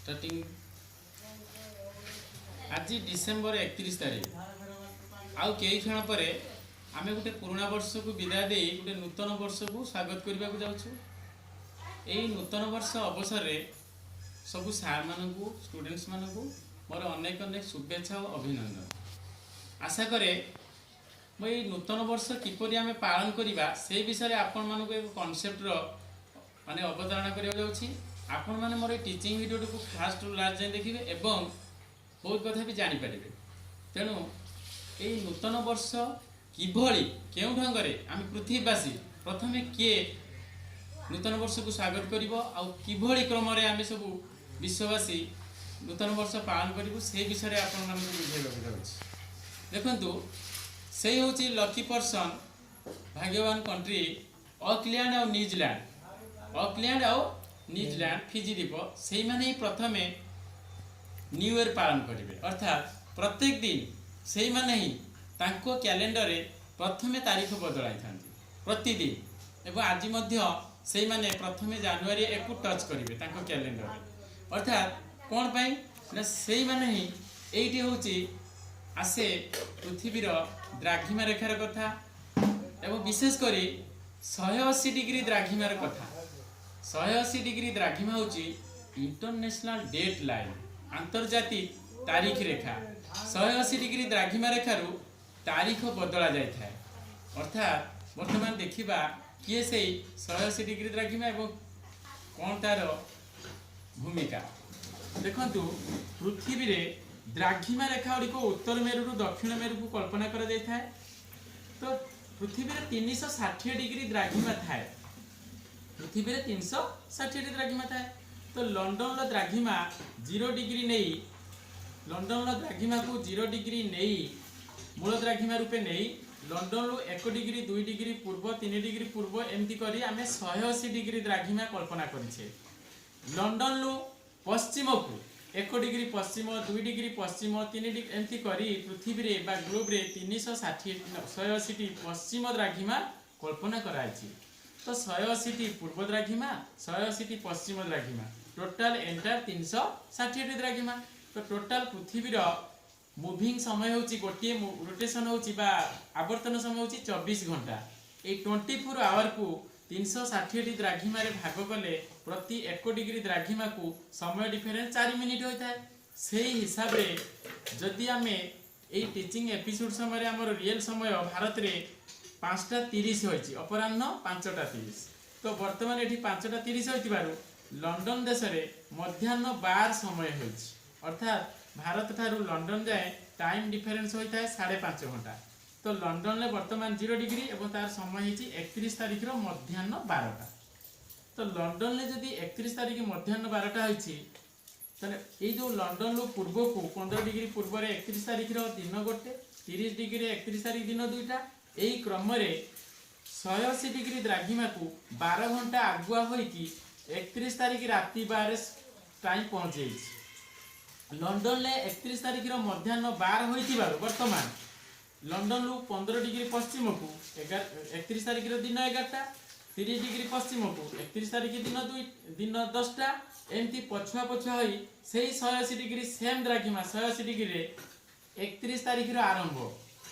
Starting आज December 31 तारीख आउ कई क्षण पर आम गोटे पुराणा वर्ष को विदाय दे गोटे नूतन वर्ष को स्वागत करने को जाऊँ। यही नूतन वर्ष अवसर में सबू सार मानू स्टूडेंट्स मानू मोर अनेक अनेक शुभेच्छा और अभिनंदन। आशा करे मुझे नूतन वर्ष किपरि आम पालन करवा से विषय आपण मानक एक कनसेप्टर माने अवधारणा करने जाऊँगी। आपण मैंने मोर टीचिंग वीडियो को फास्ट टू लास्ट जाए देखिए एवं बहुत कथा भी जानीपर। तेणु यही नूतन वर्ष किभली केउ ढंग से आम पृथ्वीवासी प्रथमे किए नूतन वर्ष को स्वागत कर क्रम आम सब विश्ववासी नूतन वर्ष पालन करूँ से विषय आपण मानक बुझाइबा जाऊँगी। देखु से हूँ लकी पर्सन भाग्यवान कंट्री ऑकलैंड और न्यूजीलैंड। ऑकलैंड और न्यूजीलैंड फिजी द्वीप से ही प्रथमे न्यू ईयर पालन करेंगे। अर्थात प्रत्येक दिन से ही कैलेंडर रे प्रथमे तारीख बदलाई था प्रतिदिन एवं आज से प्रथमे जनवरी 1 को टच करेंगे कैलेंडर रे। अर्थात कौन पाई ना से ही एटी हूँ आसे पृथ्वीर द्राघिमा रेखार कथा एवं विशेषकर 180 डिग्री द्राघिमार कथा। 180 डिग्री द्राघिमा हूँ इंटरनेशनल डेट लाइन आंतर्जातिक तारीख रेखा। 180 डिग्री द्राघिमा रेखारू तारीख बदला जाए। अर्थात वर्तमान देखा किए से 180 डिग्री द्राघिमा एवं कौन तार भूमिका देखु। पृथ्वी रे द्राघिमा रेखा गुड़िक उत्तर मेरु दक्षिण मेरु को कल्पना करा जाय थाए। तो पृथ्वी रे 360 डिग्री द्राघिमा थाए। पृथ्वी रे 360 डिग्री द्राघिमा थाए। तो लंडन रो द्राघिमा 0 डिग्री नहीं लंडन रो द्राघिमा को 0 डिग्री नहीं मूल द्राघिमा रूपे नहीं लंडन रू 1 डिग्री 2 डिग्री पूर्व 3 डिग्री पूर्व एमती करी आमे 180 डिग्री द्राघिमा कल्पना करिछे। लंडन रू पश्चिम को 1 डिग्री पश्चिम 2 डिग्री पश्चिम 3 डिग्री एमती करी पृथ्वी रे बा ग्लोब रे 180 पश्चिम द्राघिमा कल्पना कराइछि। तो 180 पूर्व द्राघिमा 180 पश्चिम द्राघिमा टोटाल एंटायर 360 द्राघिमा। तो टोटाल पृथ्वीर मुविंग समय होची गोटे रोटेशन होची बा आवर्तन समय होची 24 घंटा। ए 24 आवर को 360 द्राघिमा रे भाग कले प्रति 1 डिग्री द्राघिमा को समय डिफरेंस 4 मिनिट होता है। से हिसाब रे जदि आमे ए टीचिंग एपिसोड समय हमर रियल समय भारत रे 5:30 होईची अपराह्न 5:30। तो वर्तमान एठी 5:30 होइतिबारु लंडन देश रे मध्याह्न 12 समय होईची। अर्थात भारत ठारू लंडन जाए टाइम डिफरेंस होता है 5.5 घंटा। तो लंडन में वर्तमान 0 डिग्री एवं तार समय होती 31 तारीख मध्याह्न 12टा। तो लंडन में जदि 31 तारीख मध्याह्न 12टा होती ये जो लंडन रू पूर्व को 15 डिग्री पूर्व 31 तारीख दिन गोटे 30 डिग्री 31 तारीख दिन 2टा यही क्रम 180 डिग्री द्राघिमा को 12 घंटा आगुआ होइकी 31 तारीख राति 12 टाइम पहुँच जाइए। लंडन ले 31 तारीख मध्याह्न 12 होइतिबारु वर्तमान लंडन रू 15 डिग्री पश्चिम को 31 तारीख दिन 11टा 30 डिग्री पश्चिम को 31 तारीख दिन 10टा एमती पछुआ पछुआ होई सेही 180 डिग्री सेम द्राघिमा 180 डिग्री रे 31 तारीख आरंभ।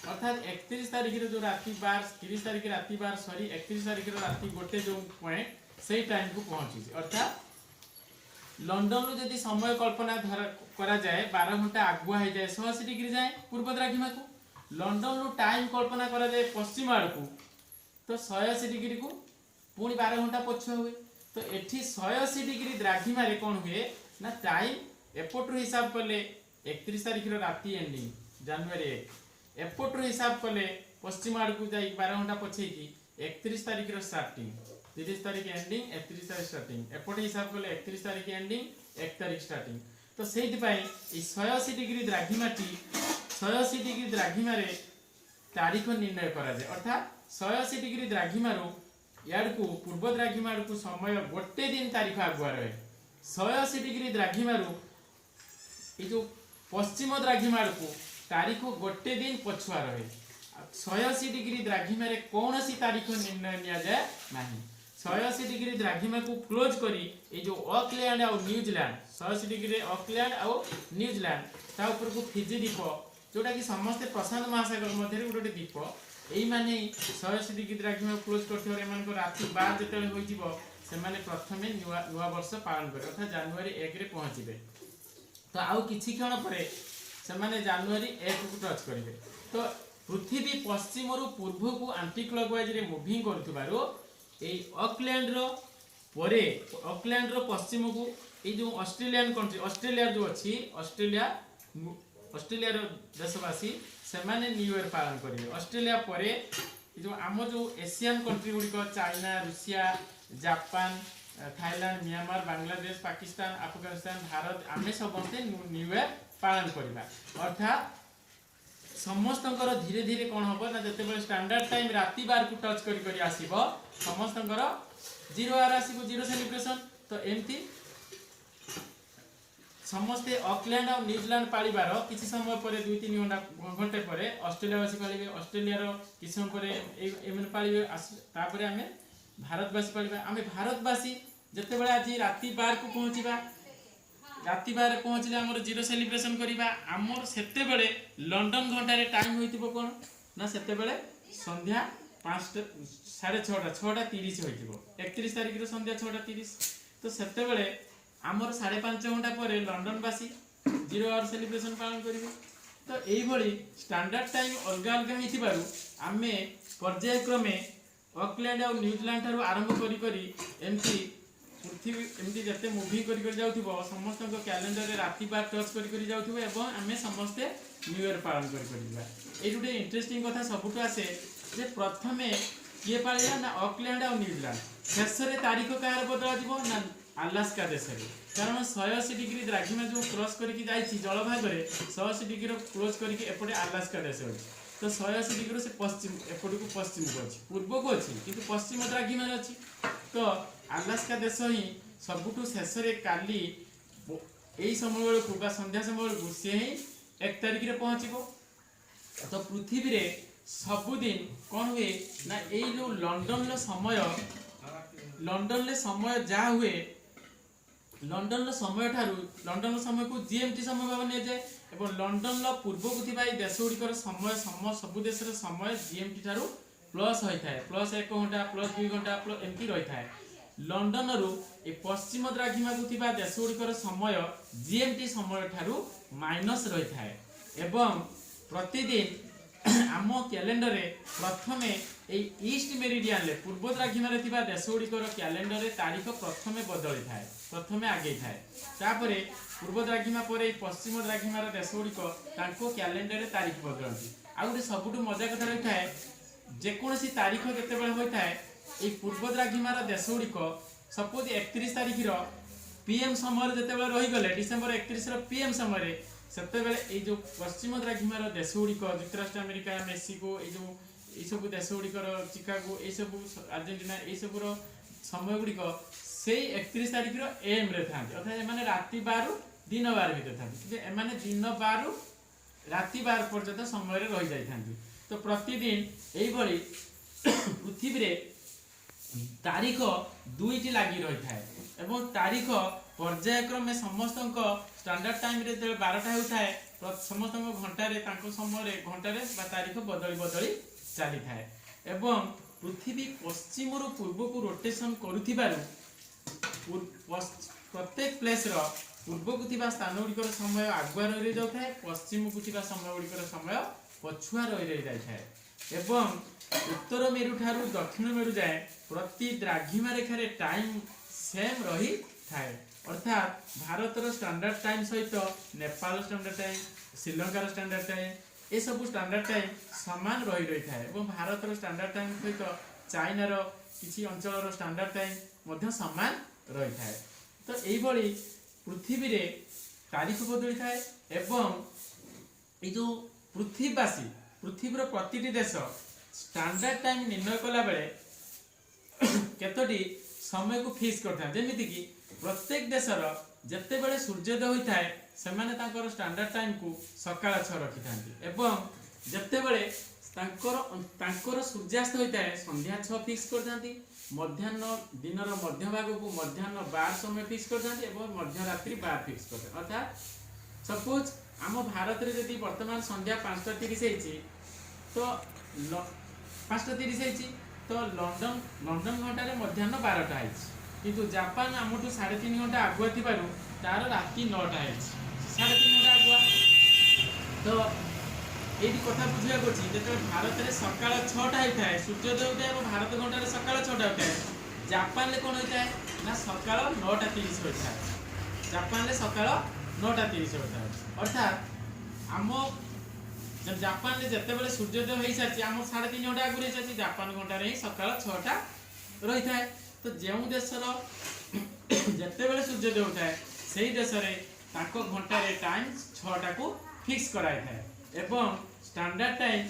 अर्थात 31 तारीख जो राति 12 30 तारीख राति 12 सॉरी 31 तारीख राति गोटे जो पॉइंट से टाइम को पहुंची। अर्थात लंडन रू जदि समय कल्पना करा जाए 12 घंटा आगुआ हो जाए 180 डिग्री जाए पूर्व द्राघिमा को। लंडन रू टाइम कल्पना करा जाए पश्चिम आड़ को तो 180 डिग्री को पुणी 12 घंटा पछुआ हुए। तो एठी 180 डिग्री द्राघिमा रे कौन हुए ना टाइम एपटू हिसाब कले 31 तारीख राति एंडिंग जनवरी 1 एपटू हिसाब कले पश्चिम आड़ को जाई 12 घंटा पछेकी 31 तारीख स्टार्टिंग 30 तारीख एंडिंग 31 तारीख स्टार्टिंग एपटे हिसाब कले 31 तारीख एंडिंग 1 तारीख स्टार्टिंग। तो से 180 डिग्री द्राघिमाटी 180 डिग्री द्राघिमा रे तारीख निर्णय करा जाए। अर्थात 180 डिग्री द्राघिमा याड को पूर्व द्राघिमा को समय गोटे दिन तारीख आगुआ रहे। 180 डिग्री द्राघिमा ये जो पश्चिम द्राघिमा को तारीख गोटे दिन पछुआ रहे। 180 डिग्री द्राघिमा कौन सी तारीख निर्णय निया जाए नहीं। 180 डिग्री द्राघिमा को क्लोज करी ये जो ऑकलैंड और न्यूजीलैंड 180 डिग्री ऑकलैंड और न्यूजीलैंड ता ऊपर को फिजी द्वीप जोटा कि समस्त प्रशांत महासागर मध्य गोटे द्वीप यही माने 180 डिग्री द्राघिमा क्लोज कर राति 12 जिते हो प्रथम नुआ वर्ष पालन कर अर्थात जनवरी 1 रे पहुँचे तो आउ किछि क्षण पर से जनवरी 1 को टच करेंगे तो पृथ्वी पश्चिम रु पूर्व को आंटी क्लॉकवाइज रे मूविंग करुथिबारो एई ऑकलैंड रो पश्चिम को ये जो ऑस्ट्रेलियन कंट्री ऑस्ट्रेलिया जो अच्छी ऑस्ट्रेलिया रो देशवासी से माने न्यू ईयर पालन करेंगे ऑस्ट्रेलिया परे जो आम जो एशियन कंट्री गुड़िक China Russia Japan Thailand Myanmar Bangladesh Pakistan Afghanistan Bharat आम समस्ते न्यू ईयर पालन करवा अर्थात समस्त धीरे धीरे कौन हम ना जिते स्टैंडर्ड टाइम राति 12 को टच करी आसीबो समस्त 0 आर आसीबो 0 सेलिब्रेशन तो एमती समस्ते ऑकलैंड और न्यूजीलैंड पालिबार किसी समय पर 2-3 घंटे पर ऑस्ट्रेलियावासी पालिबे ऑस्ट्रेलिया किसी समय पर एमन पालिबे तापर आमे भारतवासी पालिबा आमे भारतवासी जते बेले आज राति 12 को पहुंचीबा राति 12 पहुंचले हमर 0 सेलिब्रेशन करिबा हमर सेते बेले लंडन घंटा रे टाइम होइतिबो कोन ना सेते बेले संध्या 6:30 होइतिबो 31 तारिख रे संध्या 6:30 तो सेते बेले आमर 5.5 घंटा पर लंडन बासी 0 आवर सेलिब्रेशन पालन करेंगे तो यही स्टैंडर्ड टाइम अलग अलग होइथिबारु आमे पर्यायक्रमे ऑकलैंड और न्यूजीलैंड ठारू आरंभ करी एमती पृथ्वी एमती जते मूविंग करी जाउथिबो समस्त कैलेंडर रे राति 12 टच करी जाउथिबो एवं आमे समस्ते न्यू ईयर पालन करिबा ए गुटे इंटरेस्टिंग कथा सबुठ आसे जे प्रथमे किए पालिया ना ऑकलैंड और न्यूजीलैंड शेष रे तारीख कहार बदला दिबो ना अलास्का देश रे कारण 180 डिग्री द्राघिमा जो क्रॉस करके जाइछि जलभाग रे 180 डिग्री क्लोज करके एपटे अलास्का देश अछि तो 180 डिग्री से पश्चिम एपटे को पश्चिम को अछि पूर्व को अछि किंतु पश्चिम द्राघिमा रे अछि तो अलास्का देश ही सबुठु शेष रे काली एई समय बेल को बा संध्या समय बेल को से ही 1 तारिख रे पहुंचीबो तो पृथ्वी रे सबुदिन कौन हुए ना एई जो लंडन रे समय जा हुए लंडन समय ठारू लंडन समय को जीएमटी समय भाव नि जाए एवं लंडन पूर्व को थिबा ए देश गुड़िकर समय सब देश रे समय जीएमटी ठारू प्लस होई थाए प्लस 1 घंटा प्लस 2 घंटा प्लस एमटी रही थाए लंडन रु ए पश्चिम द्राघिमा को थिबा देश गुड़िकर समय जीएमटी समय ठारू माइनस रही थाए एवं प्रतिदिन आम कैलेंडर रे प्रथमे ईस्ट मेरिडियन ले पूर्व द्राघिमा रे थिबा देश गुड़िकर कैलेंडर रे तारीख प्रथमे बदली थाए प्रथमे आगे थाए तापरे पूर्व द्राघिमा पर पश्चिम द्राघिमार देश गुड़िक कैलेंडर रे तारीख बदलती आ गोटे सबुठु मजा कथा रही थाए जेकोसी तारीख केतेबेले होइथाए ए पूर्व द्राघिमार देश गुड़िक सपोज 31 तारीख पीएम समय जेतेबेले रही गले डिसेंबर 31 पीएम समय सेतेबेले ए जो पश्चिम द्राघिमार देश गुड़िक युक्तराष्ट्र अमेरिका मेक्सिको ये सब देश गुड़िकर चिकागो ये सब अर्जेंटीना ये सब समय गुड़िक से 31 तारीख एम रे था अर्थात एमाने राति 12 दिन 12 भितर था एमाने दिन 12 राति 12 पर्यंत समय रे रही जाई थांती तो प्रतिदिन एई भली पृथ्वी रे तारीख 2टी लागी रही थाए एवं तारीख पर्यायक्रमे समस्त स्टैंडर्ड टाइम रे 12टा होताए समस्त घंटा रे समय रे घंटा रे तारीख बदली चली थाए एवं पृथ्वी पश्चिम रु पूर्व को रोटेशन करुथिबारु प्रत्येक प्लेस रो पूर्व को थिबा स्थान गुड़िकर समय आगुआ रही जाए पश्चिम को थिबा समय गुड़िकर समय पछुआ रही जाए एवं उत्तर मेरु ठारू दक्षिण मेरु जाए प्रति द्राघिमा रेखारे टाइम सेम रही थाए अर्थात भारतर स्टैंडर्ड टाइम सहित नेपाल स्टैंडर्ड टाइम श्रीलंकार स्टैंडर्ड टाइम ये सब स्टैंडर्ड टाइम समान रही थाए और भारतर स्टैंडर्ड टाइम सहित चाइनार किसी अंचल स्टैंडर्ड टाइम समान रही थाए तो यही पृथ्वी रे तारीख बदली थाए एवं ये जो पृथ्वीवासी पृथ्वीर प्रतिटी देश स्टैंडर्ड टाइम निर्णय कला बेले केतोटी समय को फिक्स करता जेमिति कि प्रत्येक देशर जेते बेले सूर्योदय होता है सेमाने तांकर स्टैंडर्ड टाइम को सकाळ 6 रखि थांती एवं जेते बेले तांकर सूर्यास्त होता है संध्या 6 फिक्स कर थांती मध्याह्न दिन मध्य भाग को मध्याह्न 12 समय फिक्स करते और मध्यरात्रि 12 फिक्स करते अर्थात सपोज आम भारत में जदि वर्तमान संध्या 5:30 तो 5:30 तो लंडन घंटार मध्याह्न 12टा है किंतु जापान आमठू 3.5 घंटा आगुआ थी तार राति 9टा है 3.5 घंटा आगुआ तो ये कथा बुझा जो भारत में सका 6टा होता है सूर्योदय होता है भारत घंटार सका 6टा होता है जापान में कौन होता है ना सका 9:30 होता है जापान में सका 9:30 होता है अर्थात आम जापान में जिते बड़े सूर्योदय हो सारी आम 3.5 घंटा आगुरी सारी जापान घंटार ही सका 6टा रही है तो जो देशर जिते बड़े सूर्योदय होता है से देश में घंटार टाइम 6टा को फिक्स कराई था एवं स्टैंडर्ड टाइम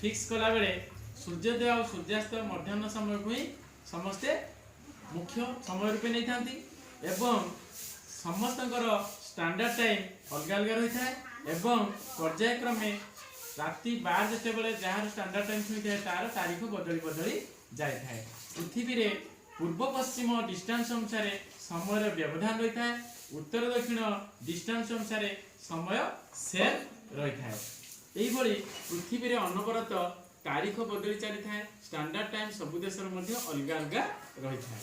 फिक्स कला बेले सूर्योदय और सूर्यास्त मध्याह्न समय को ही समस्ते मुख्य समय रूपे नहीं थांती एवं समस्त स्टैंडर्ड टाइम अलग अलग रही है एवं पर्यायक्रमे राति 12 जिते बड़े जार स्टैंडर्ड टाइम होता है तार तारीख बदली बदली जाए पृथ्वी रे पूर्व पश्चिम डिस्टेंस अनुसार समय व्यवधान रही है उत्तर दक्षिण डिस्टेंस अनुसार समय सेम रही है यही पृथ्वी रे अनवरत तारीख बदली चली था स्टैंडर्ड टाइम सबु देश अलग अलग रही है।